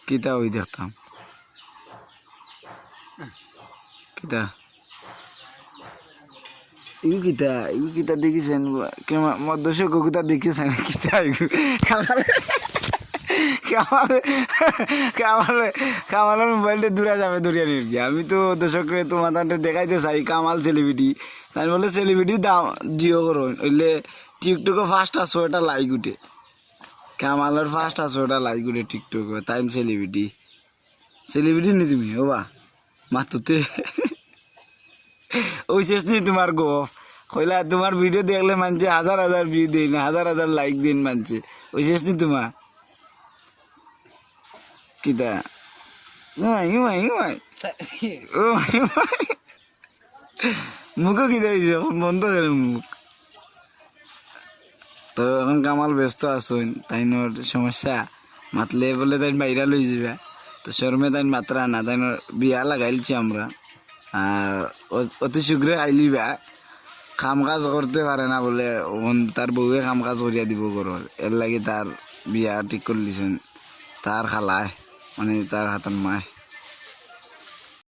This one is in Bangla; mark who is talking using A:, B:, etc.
A: কিতা ওই দেখতাম কিতা ইউ কিতা দেখিছেন দর্শক কিতা দেখিছেন কিতা কামালের মোবাইলটা দূরে যাবে দূরিয়া নিয়ে আমি তো দর্শকরে তোমার দেখাইতে চাই কামাল সেলিব্রিটি তাই বলে সেলিব্রিটি দাম জিও করো ওইলে টিকটকে 500 লাইক উঠে কামালের 500 লাইক উঠে টিকটকে তাই সেলিব্রিটি নি তুমি ও বা মাতুতে ওই শেষ নি তোমার গো কইলা তোমার ভিডিও দেখলে মানছে হাজার হাজার ভিউ দিন হাজার হাজার লাইক দিন মানছে ওই শেষ নি তোমার কিতা মুখও কিতা হয়েছে এখন বন্ধ করে মুখ তো এখন কামাল ব্যস্ত আসুন তাই সমস্যা মাতলে বলে তাই বাইরা লই যাবে তো শর্মে তাই মাত্রা না তাই বিয়া লাগাইলছি আমরা আর অতি শীঘ্রই আইলিবা কাম কাজ করতে পারে না বলে তার বউয়ে কাম কাজ করিয়া দিব ঘরের এর লাগে তার বিয়া ঠিক করলিছেন তার খালায় মানে তার হাতের মায়